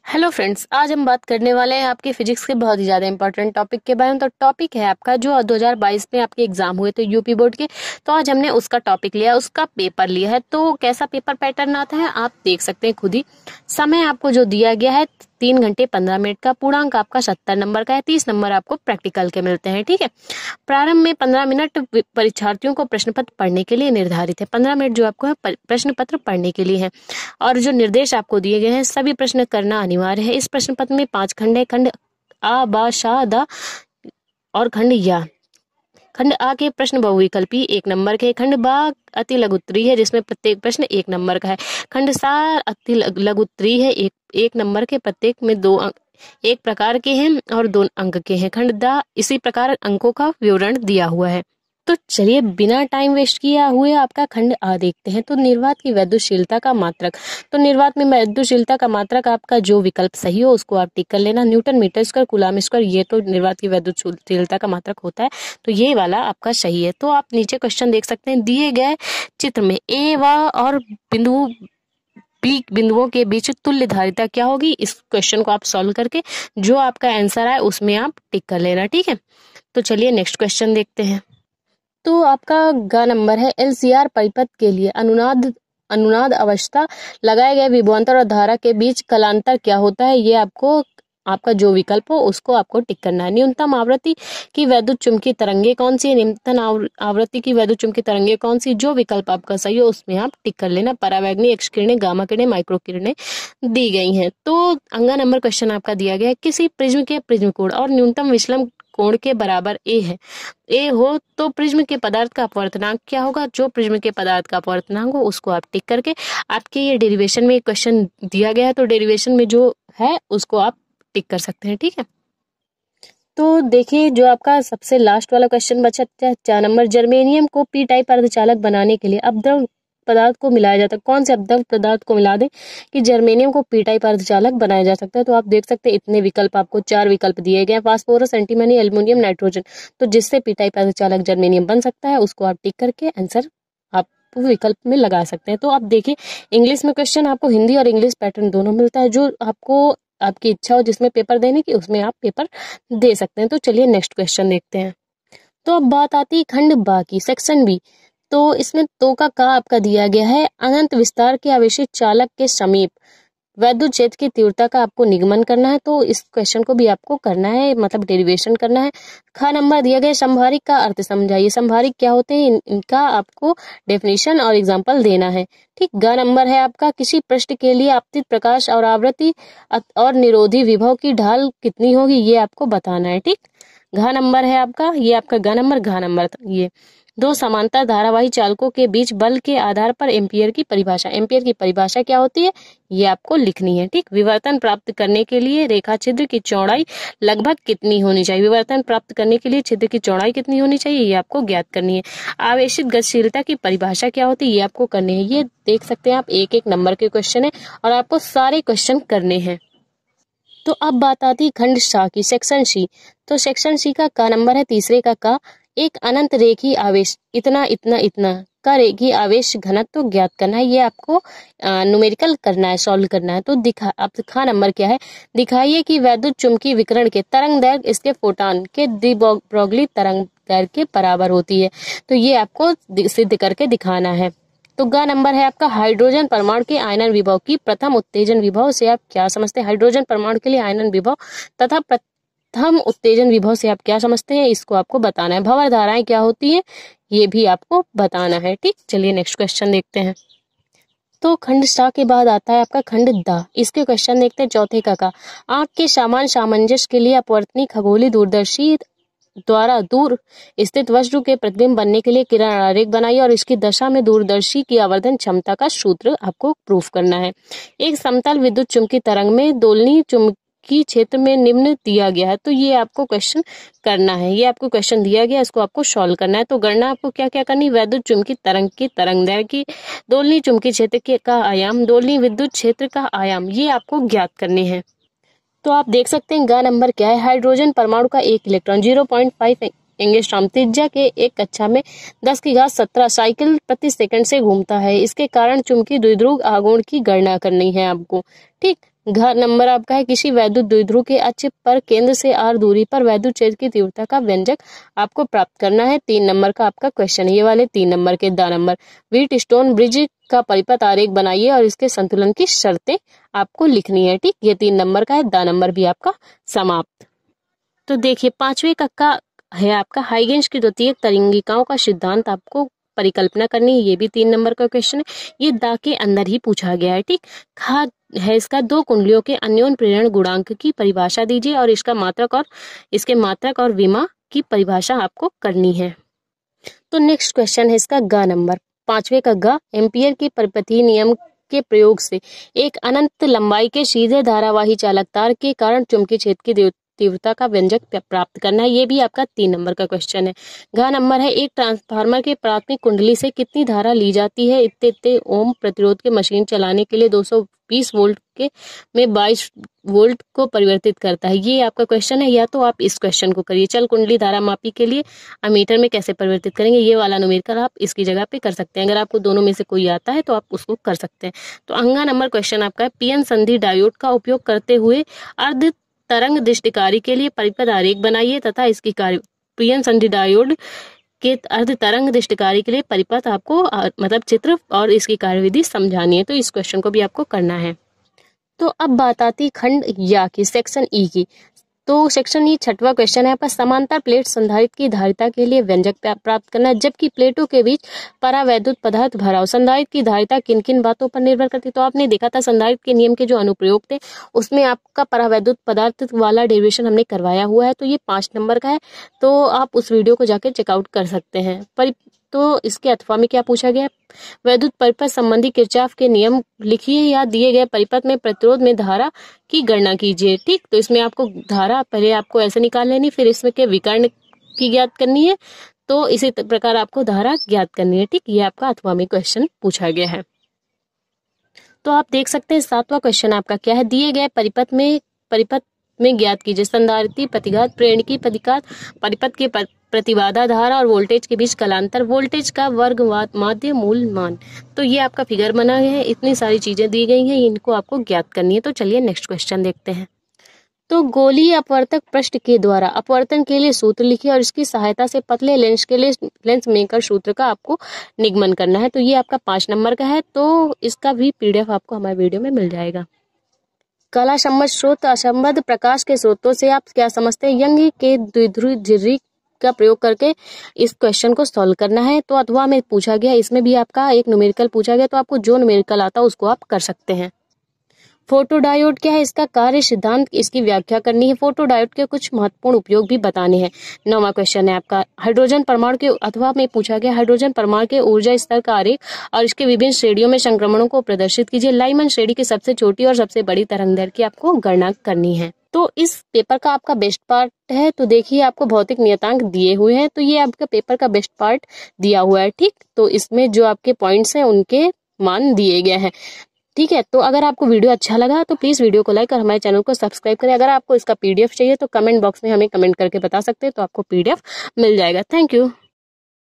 Hello friends, आज हम बात करने वाले हैं आपके फिजिक्स के बहुत ही ज़्यादा इंपॉर्टेंट टॉपिक के बारे में। तो टॉपिक है आपका जो 2022 में आपके एग्जाम हुए थे यूपी बोर्ड के। तो आज हमने उसका टॉपिक लिया, उसका पेपर लिया है। तो कैसा पेपर पैटर्न आता है आप देख सकते हैं खुद ही। समय आपको जो दिया गया है 3 घंटे 15 मिनट का। पूर्णांक आपका 70 नंबर का है। 30 नंबर आपको प्रैक्टिकल के मिलते हैं। ठीक है। प्रारंभ में 15 मिनट परीक्षार्थियों को प्रश्न पत्र पढ़ने के लिए निर्धारित है। 15 मिनट जो आपको है प्रश्न पत्र पढ़ने के लिए है। और जो निर्देश आपको दिए गए हैं, सभी प्रश्न करना अनिवार्य है। इस प्रश्न पत्र में 5 खंड है। खंड आ, बा, शा, दा और खंड या। खंड आ के प्रश्न बहुविकल्पी 1 नंबर के। खंड बा अति लघु उत्तरीय है, जिसमें प्रत्येक प्रश्न 1 नंबर का है। खंड सा अति लघु उत्तरीय है, एक नंबर के। प्रत्येक में 2 अंक एक प्रकार के हैं और 2 अंक के हैं। खंड दा इसी प्रकार अंकों का विवरण दिया हुआ है। तो चलिए बिना टाइम वेस्ट किया हुए आपका खंड आ देखते हैं। तो निर्वात की वैद्युतशीलता का मात्रक। तो निर्वात में वैद्युतशीलता का मात्रक आपका जो विकल्प सही हो उसको आप टिक कर लेना। Newton metre square coulomb square, ये तो निर्वात की वैद्युतशीलता का मात्रक होता है। तो ये वाला आपका सही है। तो आप नीचे क्वेश्चन देख सकते हैं। दिए गए चित्र में ए व और बिंदु बी बिंदुओं के बीच तुल्य धारिता क्या होगी। इस क्वेश्चन को आप सॉल्व करके जो आपका आंसर आए उसमें आप टिक कर लेना। ठीक है। तो चलिए नेक्स्ट क्वेश्चन देखते हैं। तो आपका ग नंबर है एलसीआर परिपथ के लिए अनुनाद अनुनाद अवस्था लगाए गए विभवांतर और धारा के बीच कलांतर क्या होता है। ये आपको आपका जो विकल्प हो उसको आपको टिक करना है। न्यूनतम आवृत्ति की वैद्युत चुंबकीय तरंगे कौन सी है। निम्नतम आवृत्ति की वैद्युत चुंबकीय तरंगे कौन सी। जो विकल्प आपका सही हो उसमें आप टिक कर लेना। परावैग्नी, एक्स किरणें, गामा किरणें, माइक्रो किरणें दी गई हैं। तो अंगा नंबर क्वेश्चन आपका दिया गया है। किसी प्रिज्म के प्रिज्म कोण और न्यूनतम विचलन कोण के बराबर ए है। ए हो तो प्रिज्म के पदार्थ का अपवर्तनांक क्या होगा। जो प्रिज्म के पदार्थ का अपवर्तनांक हो उसको आप टिक करके आपके ये डेरिवेशन में क्वेश्चन दिया गया है। तो डेरिवेशन में जो है उसको आप टिक कर सकते हैं। ठीक है। तो देखिए जो आपका सबसे लास्ट वाला क्वेश्चन बचा 4 नंबर। जर्मेनियम को पी टाइप अर्धचालक बनाने के लिए अपद्रव पदार्थ को मिलाया जाता है। कौन से अपद्रव पदार्थ को मिला दे कि जर्मेनियम को पी टाइप अर्धचालक बनाया जा सकता है। तो आप देख सकते हैं इतने विकल्प आपको 4 विकल्प दिए गए हैं। Phosphorus, antimony, aluminium, nitrogen. तो जिससे पी टाइप अर्धचालक जर्मेनियम बन सकता है उसको आप टिक करके आंसर आप विकल्प में लगा सकते हैं। तो आप देखिए इंग्लिश में क्वेश्चन आपको हिंदी और इंग्लिश पैटर्न दोनों मिलता है। जो आपको आपकी इच्छा हो जिसमें पेपर देने की उसमें आप पेपर दे सकते हैं। तो चलिए नेक्स्ट क्वेश्चन देखते हैं। तो अब बात आती है खंड बा की, सेक्शन बी। तो इसमें तो का आपका दिया गया है। अनंत विस्तार के आवेशित चालक के समीप वैद्युत क्षेत्र की तीव्रता का आपको निगमन करना है। तो इस क्वेश्चन को भी आपको करना है, मतलब डेरिवेशन करना है। ख नंबर दिया गया संभारिक का अर्थ समझाइए। संभारिक क्या होते हैं इनका आपको डेफिनेशन और एग्जांपल देना है। ठीक। ग नंबर है आपका किसी पृष्ठ के लिए आपतित प्रकाश और आवृत्ति और निरोधी विभव की ढाल कितनी होगी ये आपको बताना है। ठीक। घ नंबर है आपका, ये आपका ग नंबर, घ नंबर ये 2 समांतर धारावाही चालकों के बीच बल के आधार पर एम्पियर की परिभाषा। एम्पियर की परिभाषा क्या होती है ये आपको लिखनी है। ठीक। विवर्तन प्राप्त करने के लिए रेखा छिद्र की चौड़ाई लगभग कितनी होनी चाहिए। विवर्तन प्राप्त करने के लिए छिद्र की चौड़ाई कितनी होनी चाहिए ये आपको ज्ञात करनी है। आवेशित गतिशीलता की परिभाषा क्या होती है ये आपको करनी है। ये देख सकते हैं आप 1-1 नंबर के क्वेश्चन है और आपको सारे क्वेश्चन करने हैं। तो अब बात आती है खंड सा की, सेक्शन सी। तो सेक्शन सी का नंबर है तीसरे का। एक अनंत रेखी आवेश इतना इतना इतना का रेखी आवेश घनत्व ज्ञात करना है। ये आपको न्यूमेरिकल करना है, सॉल्व करना है। तो अब खा नंबर क्या है। दिखाइए कि वैद्युत चुंबकीय विकिरण के तरंग दैर्घ्य इसके फोटॉन के द्विब्रॉगली तरंग दैर्घ्य के बराबर होती है। तो ये आपको सिद्ध करके दिखाना है। तो ग नंबर है आपका हाइड्रोजन परमाणु के आयनन विभव की प्रथम उत्तेजन विभव से आप क्या समझते हैं। हाइड्रोजन परमाणु के लिए आयनन विभव तथा प्रथम उत्तेजन विभव से आप क्या समझते हैं इसको आपको बताना है। भंवर धाराएं क्या होती है ये भी आपको बताना है। ठीक। चलिए नेक्स्ट क्वेश्चन देखते हैं। तो खंड सा के बाद आता है आपका खंड द। इसके क्वेश्चन देखते हैं चौथे का। आंख के समान सामंजस्य के लिए अपवर्तनी खगोलीय दूरदर्शी द्वारा दूर स्थित वस्तु के प्रतिबिंब बनने के लिए किरण आरेख बनाइए और इसकी दशा में दूरदर्शी की आवर्धन क्षमता का सूत्र आपको प्रूफ करना है। एक समतल विद्युत चुंबकीय तरंग में दोलनी चुंबकीय क्षेत्र में निम्न दिया गया है। तो ये आपको क्वेश्चन करना है। ये आपको क्वेश्चन दिया गया, इसको आपको सॉल्व करना है। तो गणना आपको क्या क्या करनी, वैद्युत चुंबकीय तरंग की तरंगदैर्घ्य की, दोलनी चुंबकीय क्षेत्र का आयाम, दोलनी विद्युत क्षेत्र का आयाम, ये आपको ज्ञात करने हैं। तो आप देख सकते हैं ग नंबर क्या है। हाइड्रोजन परमाणु का 1 इलेक्ट्रॉन 0.5 एंगस्ट्रॉम। त्रिज्या के एक कक्षा में 10⁻17 साइकिल प्रति सेकंड से घूमता है। इसके कारण चुंबकीय द्विध्रुव आघूर्ण की गणना करनी है आपको। ठीक, घ नंबर आपका है किसी वैद्युत द्विध्रुव के अक्ष पर केंद्र से r दूरी पर वैद्युत क्षेत्र की तीव्रता का व्यंजक आपको प्राप्त करना है। 3 नंबर का आपका क्वेश्चन है ये वाले। 3 नंबर के the number wheat stone bridge का परिपथ आरेख बनाइए और इसके संतुलन की शर्तें आपको लिखनी है। ठीक, ये 3 नंबर का है। द नंबर भी आपका समाप्त। तो देखिए 5वें का है आपका हाइगेंस की द्वितीयक तरंगिकाओं का सिद्धांत आपको परिकल्पना करनी है। ये भी 3 नंबर का क्वेश्चन है। ये दा के अंदर ही पूछा गया है। ठीक, खा है इसका 2 कुंडलियों के अन्योन्य प्रेरण गुणांक की परिभाषा दीजिए और इसके मात्रक और विमा की परिभाषा आपको करनी है। तो नेक्स्ट क्वेश्चन है इसका ग नंबर 5वें का ग एम्पियर के परिपथीय नियम के प्रयोग से एक अनंत लंबाई के सीधे धारावाही चालक तार के कारण चुंबकीय क्षेत्र की तीव्रता का व्यंजक प्राप्त करना है। ये भी आपका 3 नंबर का क्वेश्चन है। घ नंबर है एक ट्रांसफार्मर के प्राथमिक कुंडली से कितनी धारा ली जाती है इतने ओम प्रतिरोध के मशीन चलाने के लिए 220 वोल्ट के में 22 वोल्ट को परिवर्तित करता है। ये आपका क्वेश्चन है। या तो आप इस क्वेश्चन को करिए, चल कुंडली धारा मापी के लिए अमीटर में कैसे परिवर्तित करेंगे, ये वाला न्यूमेरिकल आप इसकी जगह पे कर सकते हैं। अगर आपको दोनों में से कोई आता है तो आप उसको कर सकते हैं। तो अंगा नंबर क्वेश्चन आपका है पीएन संधि डायोड का उपयोग करते हुए अर्ध तरंग दृष्टिकारी के लिए परिपथ आरेख बनाइए तथा इसकी कार्य पीएन संधि डायोड के अर्ध तरंग दृष्टिकारी के लिए परिपथ आपको मतलब चित्र और इसकी कार्यविधि समझानी है। तो इस क्वेश्चन को भी आपको करना है। तो अब बात आती खंड या की सेक्शन ई की। तो सेक्शन ई 6वां क्वेश्चन है आपका समांतर प्लेट संधारित्र की धारिता के लिए व्यंजक प्राप्त करना है जबकि प्लेटों के बीच परावैद्युत पदार्थ भरा हो। संधारित्र की धारिता किन किन बातों पर निर्भर करती है। तो आपने देखा था संधारित्र के नियम के जो अनुप्रयोग थे उसमें आपका परावैद्युत पदार्थ वाला डेरिवेशन हमने करवाया हुआ है। तो ये 5 नंबर का है, तो आप उस वीडियो को जाकर चेकआउट कर सकते हैं। तो इसके अथवा में क्या पूछा गया, वैद्युत परिपथ संबंधी किरचॉफ के नियम लिखिए या दिए गए परिपथ में प्रतिरोध में धारा की गणना कीजिए। ठीक, तो इसमें आपको धारा पहले आपको ऐसे निकाल लेनी, फिर इसमें के विकर्ण की ज्ञात करनी है। तो इसी प्रकार आपको धारा ज्ञात करनी है। ठीक, ये आपका अथवा में क्वेश्चन पूछा गया है। तो आप देख सकते हैं 7वां क्वेश्चन आपका क्या है, दिए गए परिपथ में ज्ञात कीजिए संधारित्र प्रतिघात प्रेरकी प्रतिघात परिपथ के प्रतिबाधा धारा और वोल्टेज के बीच कलांतर वोल्टेज का वर्ग माध्य मूल मान। तो ये आपका फिगर बना है, इतनी सारी चीजें दी गई हैं, इनको आपको ज्ञात करनी है। तो चलिए नेक्स्ट क्वेश्चन देखते हैं। तो गोलीय अपवर्तक पृष्ठ के द्वारा अपवर्तन के लिए सूत्र लिखिए और इसकी सहायता से पतले लेंस के लिए लेंस मेकर सूत्र का आपको निगमन करना है। तो ये आपका 5 नंबर का है। तो इसका भी पीडीएफ आपको हमारे वीडियो में मिल जाएगा। कला संबद्ध स्रोत असंबद्ध प्रकाश के स्रोतों से आप क्या समझते हैं, यंग के द्विध्रुव झिर्री का प्रयोग करके इस क्वेश्चन को सॉल्व करना है। तो अथवा में पूछा गया, इसमें भी आपका एक न्यूमेरिकल पूछा गया, तो आपको जो न्यूमेरिकल आता है उसको आप कर सकते हैं। फोटोडायोड क्या है, इसका कार्य सिद्धांत, इसकी व्याख्या करनी है। फोटोडायोड के कुछ महत्वपूर्ण उपयोग भी बताने हैं। 9वां क्वेश्चन है आपका हाइड्रोजन परमाणु के अथवा में पूछा गया हाइड्रोजन परमाणु के ऊर्जा स्तर का आरेख और इसके विभिन्न श्रेणियों में संक्रमणों को प्रदर्शित कीजिए। लाइमन श्रेणी की सबसे छोटी और सबसे बड़ी तरंगदैर्घ्य की आपको गणना करनी है। तो इस पेपर का आपका बेस्ट पार्ट है। तो देखिए आपको भौतिक नियतांक दिए हुए हैं, तो ये आपका पेपर का बेस्ट पार्ट दिया हुआ है। ठीक, तो इसमें जो आपके पॉइंट्स हैं उनके मान दिए गए हैं। ठीक है, तो अगर आपको वीडियो अच्छा लगा तो प्लीज वीडियो को लाइक और हमारे चैनल को सब्सक्राइब करें। अगर आपको इसका पीडीएफ चाहिए तो कमेंट बॉक्स में हमें कमेंट करके बता सकते हैं, तो आपको पीडीएफ मिल जाएगा। Thank you.